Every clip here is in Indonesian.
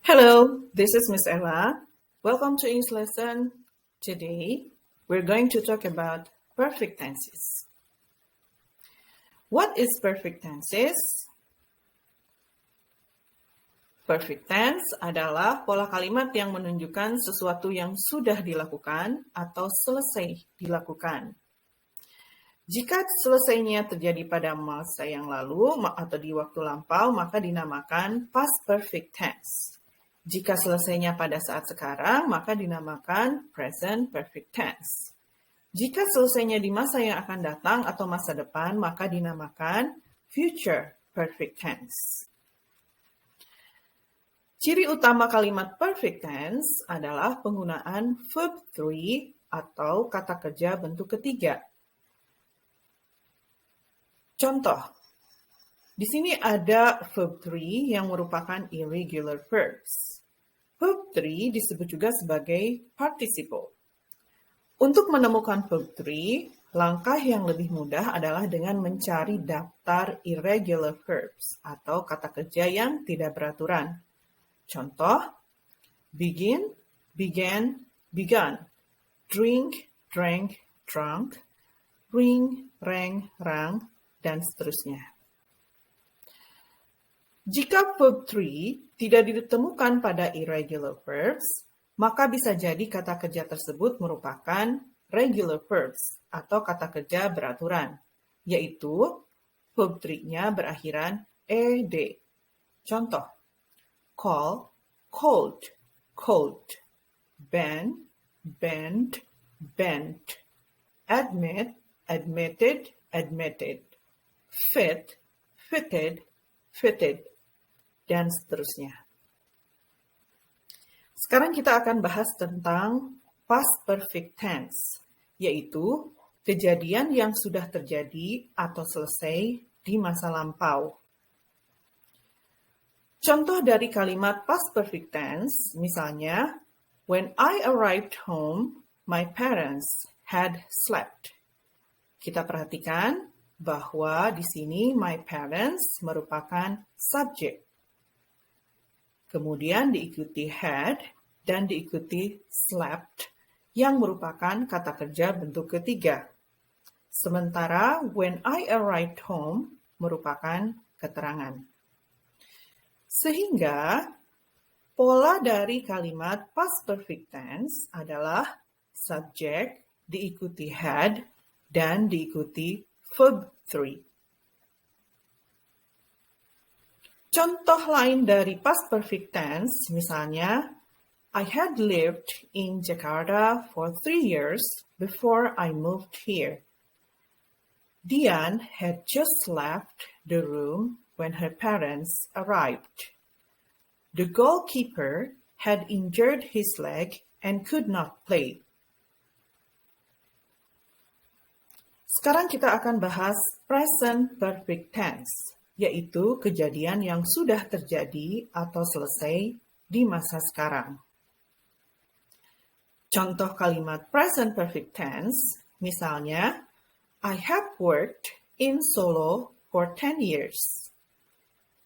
Hello, this is Miss Ella. Welcome to English lesson. Today, we're going to talk about perfect tenses. What is perfect tenses? Perfect tense adalah pola kalimat yang menunjukkan sesuatu yang sudah dilakukan atau selesai dilakukan. Jika selesainya terjadi pada masa yang lalu atau di waktu lampau, maka dinamakan past perfect tense. Jika selesainya pada saat sekarang, maka dinamakan present perfect tense. Jika selesainya di masa yang akan datang atau masa depan, maka dinamakan future perfect tense. Ciri utama kalimat perfect tense adalah penggunaan verb 3 atau kata kerja bentuk ketiga. Contoh, di sini ada verb 3 yang merupakan irregular verbs. Verb 3 disebut juga sebagai participle. Untuk menemukan verb 3, langkah yang lebih mudah adalah dengan mencari daftar irregular verbs atau kata kerja yang tidak beraturan. Contoh, begin, began, begun, drink, drank, drunk, ring, rang, rang, dan seterusnya. Jika verb 3 tidak ditemukan pada irregular verbs, maka bisa jadi kata kerja tersebut merupakan regular verbs atau kata kerja beraturan, yaitu verb 3-nya berakhiran ed. Contoh, call, called, cold, ban, banned, bent, admit, admitted, admitted, fit, fitted, fitted, dan seterusnya. Sekarang kita akan bahas tentang past perfect tense, yaitu kejadian yang sudah terjadi atau selesai di masa lampau. Contoh dari kalimat past perfect tense, misalnya, when I arrived home, my parents had slept. Kita perhatikan bahwa di sini my parents merupakan subjek. Kemudian diikuti had dan diikuti slept yang merupakan kata kerja bentuk ketiga. Sementara when I arrived home merupakan keterangan. Sehingga pola dari kalimat past perfect tense adalah subjek diikuti had dan diikuti verb 3. Contoh lain dari past perfect tense, misalnya, I had lived in Jakarta for 3 years before I moved here. Dian had just left the room when her parents arrived. The goalkeeper had injured his leg and could not play. Sekarang kita akan bahas present perfect tense, yaitu kejadian yang sudah terjadi atau selesai di masa sekarang. Contoh kalimat present perfect tense, misalnya, I have worked in Solo for 10 years.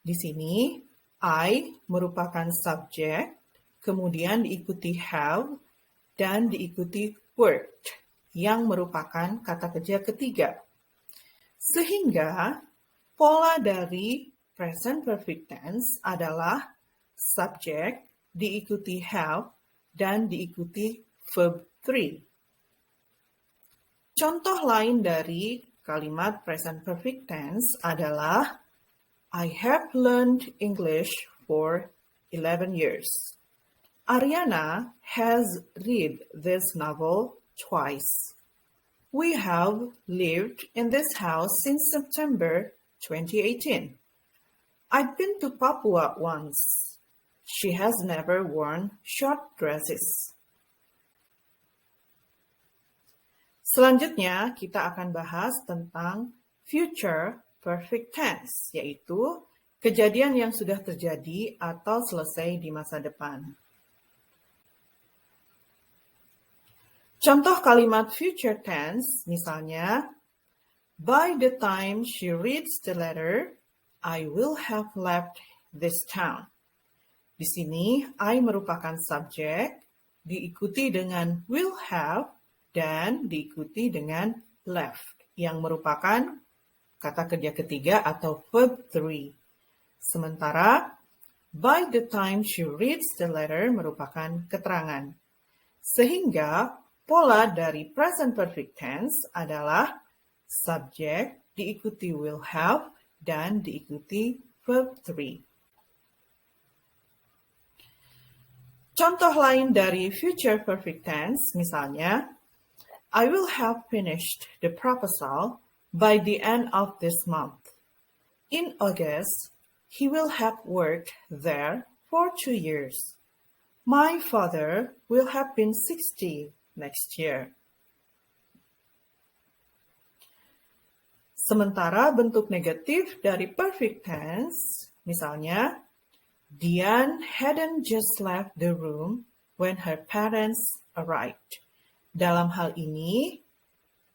Di sini, I merupakan subjek, kemudian diikuti have, dan diikuti worked, yang merupakan kata kerja ketiga. Sehingga, pola dari present perfect tense adalah subjek, diikuti have, dan diikuti verb 3. Contoh lain dari kalimat present perfect tense adalah I have learned English for 11 years. Ariana has read this novel twice. We have lived in this house since September 2018. I've been to Papua once. She has never worn short dresses. Selanjutnya, kita akan bahas tentang future perfect tense, yaitu kejadian yang sudah terjadi atau selesai di masa depan. Contoh kalimat future tense, misalnya, by the time she reads the letter, I will have left this town. Di Di sini, I merupakan subjek, diikuti dengan will have, dan diikuti dengan left, yang merupakan kata kerja ketiga atau verb 3. Sementara, by the time she reads the letter merupakan keterangan. Sehingga, pola dari present perfect tense adalah subjek, diikuti will have, dan diikuti verb 3. Contoh lain dari future perfect tense, misalnya, I will have finished the proposal by the end of this month. In August, he will have worked there for 2 years. My father will have been 60 next year. Sementara bentuk negatif dari perfect tense, misalnya, Diane hadn't just left the room when her parents arrived. Dalam hal ini,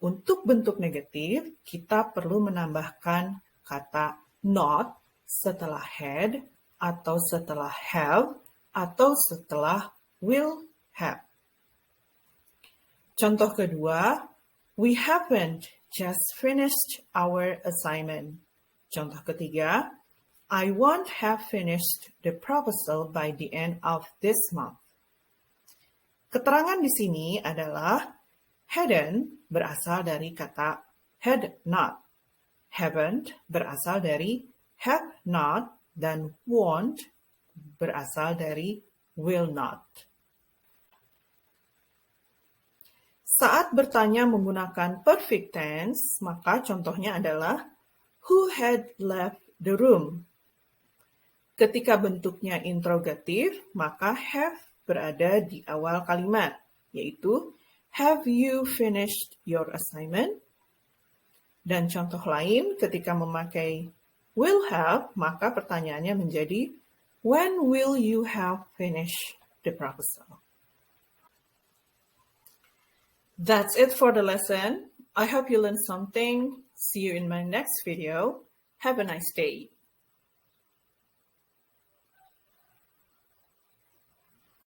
untuk bentuk negatif, kita perlu menambahkan kata not setelah had, atau setelah have, atau setelah will have. Contoh kedua, we haven't just finished our assignment. Contoh ketiga, I won't have finished the proposal by the end of this month. Keterangan di sini adalah hadn't berasal dari kata had not. Haven't berasal dari have not, dan won't berasal dari will not. Saat bertanya menggunakan perfect tense, maka contohnya adalah who had left the room. Ketika bentuknya interrogatif, maka have berada di awal kalimat, yaitu have you finished your assignment? Dan contoh lain, ketika memakai will have, maka pertanyaannya menjadi when will you have finished the proposal? That's it for the lesson. I hope you learned something. See you in my next video. Have a nice day.